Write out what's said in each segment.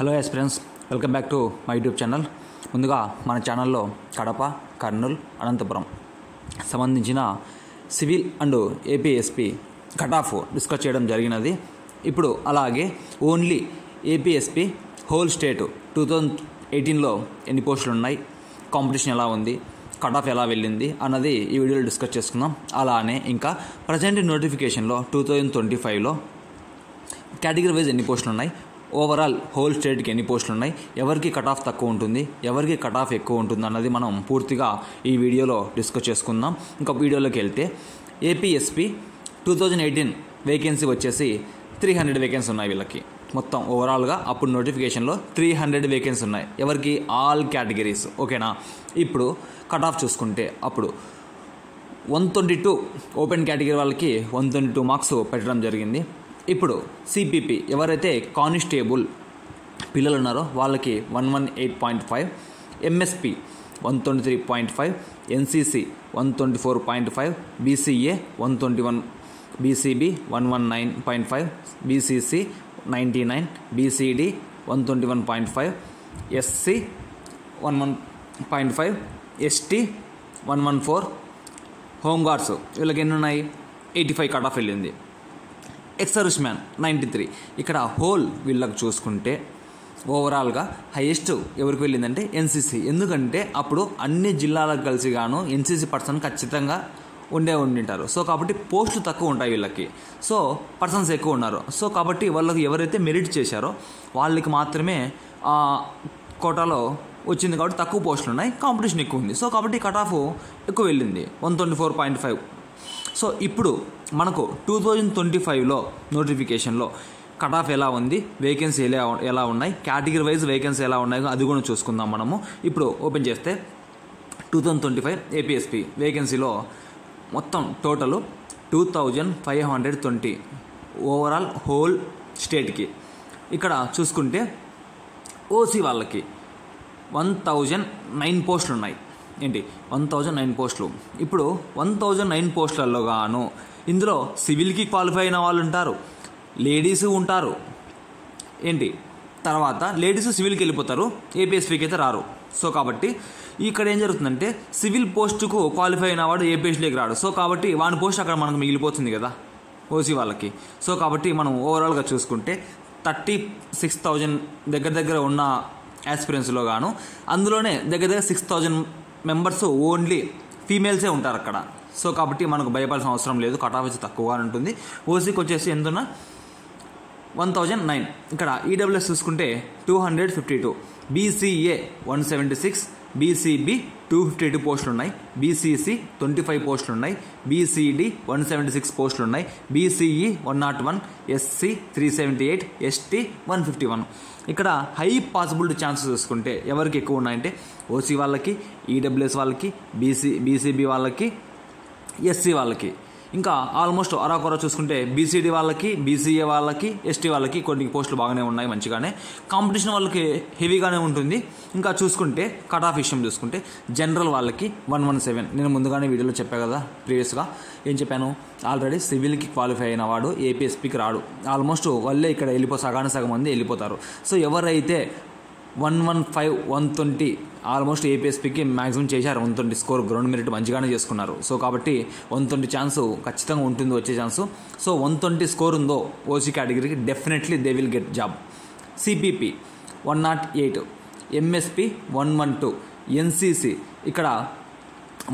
Hello friends, welcome back to my YouTube channel. ముందుగా మన ఛానల్లో కడప, కర్నూలు, అనంతపురం సంబంధించిన civil and APSP cut off discuss చేయడం జరిగినది. ఇప్పుడు అలాగే ఓన్లీ ఏపీఎస్పీ హోల్ స్టేట్ 2018లో ఎన్ని పోస్టులు ఉన్నాయి, కాంపిటీషన్ ఎలా ఉంది, కట్ ఆఫ్ ఎలా వెళ్ళింది అన్నది ఈ వీడియోలో డిస్కస్ చేసుకుందాం. అలానే ఇంకా ప్రజెంట్ నోటిఫికేషన్లో 2025లో కేటగిరీ వైజ్ ఎన్ని పోస్టులు ఉన్నాయి, ఓవరాల్ హోల్ స్టేట్కి ఎన్ని పోస్టులు ఉన్నాయి, ఎవరికి కట్ ఆఫ్ తక్కువ ఉంటుంది, ఎవరికి కట్ ఆఫ్ ఎక్కువ ఉంటుంది అన్నది మనం పూర్తిగా ఈ వీడియోలో డిస్కస్ చేసుకుందాం. ఇంకా వీడియోలోకి వెళ్తే ఏపీఎస్పీ 2018 వేకెన్సీ వచ్చేసి 300 వేకెన్సీ ఉన్నాయి. వీళ్ళకి మొత్తం ఓవరాల్గా అప్పుడు నోటిఫికేషన్లో 300 వేకెన్సీ ఉన్నాయి. ఎవరికి? All categories. ఓకేనా? ఇప్పుడు కట్ ఆఫ్ చూసుకుంటే అప్పుడు 122 ఓపెన్ కేటగిరీ వాళ్ళకి 122 మార్క్స్ పెట్టడం జరిగింది. ఇప్పుడు సిపిపి ఎవరైతే కానిస్టేబుల్ పిల్లలు ఉన్నారో వాళ్ళకి 118.5, MSP 123.5, NCC 124.5, BCA 121, BCB 119.5, BCC 99, BCD 121.5, SC 11.5, ST 114, home guards వీళ్ళకి ఎన్ని ఉన్నాయి? 85 కట్ ఆఫ్ వెళ్ళింది. Ex service man 93. ఇక్కడ హోల్ వీళ్ళకి చూసుకుంటే ఓవరాల్గా హైయెస్ట్ ఎవరికి వెళ్ళిందంటే ఎన్సీసీ. ఎందుకంటే అప్పుడు అన్ని జిల్లాలకు కలిసి గాను ఎన్సీసీ పర్సన్ ఖచ్చితంగా ఉండింటారు. సో కాబట్టి పోస్టులు తక్కువ ఉంటాయి వీళ్ళకి, సో పర్సన్స్ ఎక్కువ ఉన్నారు. సో కాబట్టి వాళ్ళకి ఎవరైతే మెరిట్ చేశారో వాళ్ళకి మాత్రమే కోటాలో వచ్చింది. కాబట్టి తక్కువ పోస్టులు ఉన్నాయి, కాంపిటీషన్ ఎక్కువ ఉంది. సో కాబట్టి కట్ ఆఫ్ ఎక్కువ వెళ్ళింది, 124.5. సో ఇప్పుడు మనకు 2025లో నోటిఫికేషన్లో కట్ ఆఫ్ ఎలా ఉంది, వేకెన్సీ ఎలా ఉన్నాయి, కేటగిరీ వైజ్ వేకెన్సీ ఎలా ఉన్నాయో అది కూడా చూసుకుందాం మనము. ఇప్పుడు ఓపెన్ చేస్తే 2025 ఏపీఎస్పీ వేకెన్సీలో మొత్తం టోటల్ 2520 ఓవరాల్ హోల్ స్టేట్కి. ఇక్కడ చూసుకుంటే ఓసీ వాళ్ళకి 1009 పోస్టులు ఉన్నాయి. ఏంటి? 1009 పోస్టులు. ఇప్పుడు 1009 పోస్టులలో గాను ఇందులో సివిల్కి క్వాలిఫై అయిన వాళ్ళు ఉంటారు, లేడీస్ ఉంటారు. ఏంటి? తర్వాత లేడీస్ సివిల్కి వెళ్ళిపోతారు, ఏపీఎస్పీకి అయితే రారు. సో కాబట్టి ఇక్కడ ఏం జరుగుతుందంటే సివిల్ పోస్టుకు క్వాలిఫై అయిన వాడు ఏపీఎస్పీకి రాడు. సో కాబట్టి వాని పోస్ట్ అక్కడ మనకు మిగిలిపోతుంది కదా ఓసీ వాళ్ళకి. సో కాబట్టి మనం ఓవరాల్గా చూసుకుంటే 36,000 దగ్గర ఉన్న యాస్పిరెన్స్లో గాను అందులోనే దగ్గర 6,000 మెంబర్స్ ఓన్లీ ఫీమేల్సే ఉంటారు అక్కడ. సో కాబట్టి మనకు భయపడాల్సిన అవసరం లేదు, కట్ ఆఫ్ వచ్చి తక్కువగా ఉంటుంది. ఓసీకి వచ్చేసి ఎంతున్నా 1009. ఇక్కడ ఈడబ్ల్యూఎస్ చూసుకుంటే 252, బీసీఏ 176, బీసీబీ 252 పోస్టులు ఉన్నాయి, బీసీసీ 25 పోస్టులు ఉన్నాయి, బీసీడీ 176 పోస్టులు ఉన్నాయి, బీసీఈ 101, ఎస్సీ 378, ఎస్టీ 151. ఇక్కడ హై పాసిబిలిటీ ఛాన్సెస్ చూసుకుంటే ఎవరికి ఎక్కువ ఉన్నాయంటే ఓసీ వాళ్ళకి, ఈడబ్ల్యూఎస్ వాళ్ళకి, బీసీబీ వాళ్ళకి, ఎస్సీ వాళ్ళకి. ఇంకా ఆల్మోస్ట్ అరాకొర చూసుకుంటే బీసీడీ వాళ్ళకి, బీసీఏ వాళ్ళకి, ఎస్టీ వాళ్ళకి కొన్ని పోస్టులు బాగానే ఉన్నాయి, మంచిగానే. కాంపిటీషన్ వాళ్ళకి హెవీగానే ఉంటుంది. ఇంకా చూసుకుంటే కట్ ఆఫ్ విషయం చూసుకుంటే జనరల్ వాళ్ళకి 117. నేను ముందుగానే వీడియోలో చెప్పాను కదా, ప్రీవియస్గా ఏం చెప్పాను, ఆల్రెడీ సివిల్కి క్వాలిఫై అయిన వాడు ఏపీఎస్పీకి రాడు. ఆల్మోస్ట్ వాళ్ళే ఇక్కడ సగం మంది వెళ్ళిపోతారు. సో ఎవరైతే 115, 120 ఆల్మోస్ట్ ఏపీఎస్పీకి మ్యాక్సిమం చేశారు. 120 స్కోర్ గ్రౌండ్ మెరిట్ మంచిగానే చేసుకున్నారు. సో కాబట్టి 120 ఛాన్స్ ఖచ్చితంగా ఉంటుంది వచ్చే ఛాన్సు. సో 120 స్కోర్ ఉందో ఓసీ కేటగిరీకి definitely they will get job. CPP 108, MSP 112, NCC ఇక్కడ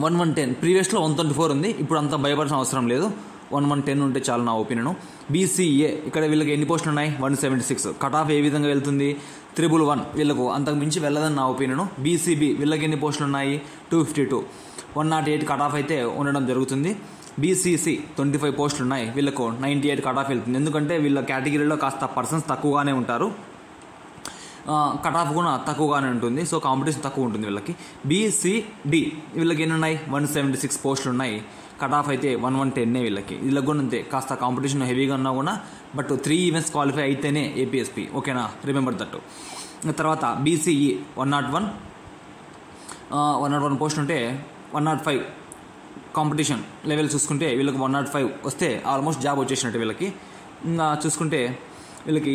110. ప్రీవియస్లో 124 ఉంది, ఇప్పుడు అంత భయపడాల్సిన అవసరం లేదు, 110 ఉంటే చాలు నా ఒపీనియన్. బీసీఏ ఇక్కడ వీళ్ళకి ఎన్ని పోస్టులు ఉన్నాయి? 176. కట్ ఆఫ్ ఏ విధంగా వెళ్తుంది? 111. వీళ్ళకు అంతకు మించి వెళ్ళదని నా ఒపీనియన్. బీసీబీ వీళ్ళకి ఎన్ని పోస్టులు ఉన్నాయి? 252, 108 కట్ ఆఫ్ అయితే ఉండడం జరుగుతుంది. బీసీసీ 25 పోస్టులు ఉన్నాయి, వీళ్ళకు 98 కట్ ఆఫ్ వెళ్తుంది. ఎందుకంటే వీళ్ళ కేటగిరీలో కాస్త పర్సన్స్ తక్కువగానే ఉంటారు, కట్ ఆఫ్ కూడా తక్కువగానే ఉంటుంది. సో కాంపిటీషన్ తక్కువ ఉంటుంది వీళ్ళకి. బీసీడీ వీళ్ళకి ఎన్ని ఉన్నాయి? 176 పోస్టులు ఉన్నాయి, కట్ ఆఫ్ అయితే 110 వీళ్ళకి. వీళ్ళకి కూడా అంతే, కాస్త కాంపిటీషన్ హెవీగా ఉన్నా కూడా బట్ 3 ఈవెంట్స్ క్వాలిఫై అయితేనే ఏపీఎస్పీ. ఓకేనా? Remember that. తర్వాత బీసీఈ 101 పోస్టులు ఉంటే 105 కాంపిటీషన్ లెవెల్ చూసుకుంటే వీళ్ళకి 105 వస్తే ఆల్మోస్ట్ జాబ్ వచ్చేసినట్టు వీళ్ళకి. ఇంకా చూసుకుంటే వీళ్ళకి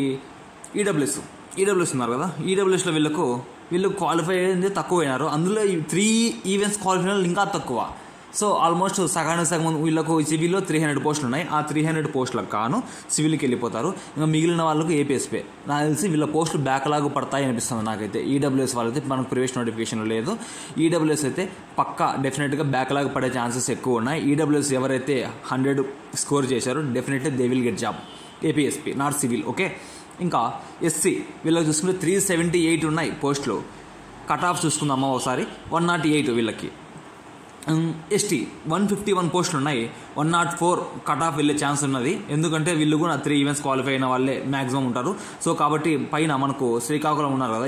ఈడబ్ల్యూఎస్ ఈడబ్ల్యూఎస్ ఉన్నారు కదా, ఈడబ్ల్యూఎస్లో వీళ్ళు క్వాలిఫై అయ్యింది తక్కువ అయినారు. అందులో 3 ఈవెంట్స్ క్వాలిఫై ఇంకా తక్కువ. సో ఆల్మోస్ట్ సగం వీళ్ళకు సివిల్లో 300 పోస్టులు ఉన్నాయి. ఆ 300 పోస్టులకు కాను సివిల్కి వెళ్ళిపోతారు. ఇంకా మిగిలిన వాళ్ళకు ఏపీఎస్పీ. నాకు తెలిసి వీళ్ళ పోస్టులు బ్యాక్లాగ్ పడతాయి అనిపిస్తుంది నాకైతే. ఈడబ్ల్యూఎస్ వాళ్ళైతే మనకు ప్రివేషన్ నోటిఫికేషన్ లేదు. ఈడబ్ల్యూఎస్ అయితే పక్కా డెఫినెట్గా బ్యాక్లాగ్ పడే ఛాన్సెస్ ఎక్కువ ఉన్నాయి. ఈడబ్ల్యూఎస్ ఎవరైతే 100 స్కోర్ చేశారో definitely they will get job. APSP not civil. Okay, ఇంకా ఎస్సీ వీళ్ళకి చూసుకుంటే 378 ఉన్నాయి పోస్టులు. కట్ ఆఫ్ చూసుకుందామా ఒకసారి, 108 వీళ్ళకి. ఎస్టీ 151 పోస్టులు ఉన్నాయి, 104 కట్ ఆఫ్ వెళ్ళే ఛాన్స్ ఉన్నది. ఎందుకంటే వీళ్ళు కూడా 3 ఈవెంట్స్ క్వాలిఫై అయిన వాళ్ళే మ్యాక్సిమం ఉంటారు. సో కాబట్టి పైన మనకు శ్రీకాకుళం ఉన్నారు కదా,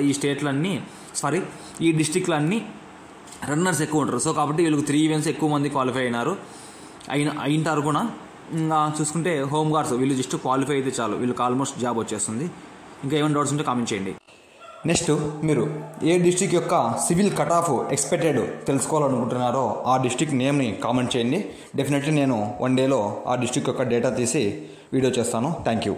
ఈ డిస్టిక్లన్నీ రన్నర్స్ ఎక్కువ ఉంటారు. సో కాబట్టి వీళ్ళకి 3 ఈవెంట్స్ ఎక్కువ మంది క్వాలిఫై అయింటారు కూడా. ఇంకా చూసుకుంటే హోమ్ గార్డ్స్ వీళ్ళు జస్ట్ క్వాలిఫై అయితే చాలు, వీళ్ళకి ఆల్మోస్ట్ జాబ్ వచ్చేస్తుంది. ఇంకా ఏమైనా డౌట్స్ ఉంటే కామెంట్ చేయండి. నెక్స్ట్, మీరు ఏ డిస్ట్రిక్ట్ యొక్క సివిల్ కట్ ఆఫ్ ఎక్స్పెక్టెడ్ తెలుసుకోవాలనుకుంటున్నారో ఆ డిస్ట్రిక్ట్ నేమ్ని కామెంట్ చేయండి. డెఫినెట్లీ నేను 1 డేలో ఆ డిస్ట్రిక్ట్ యొక్క డేటా తీసి వీడియో చేస్తాను. Thank you.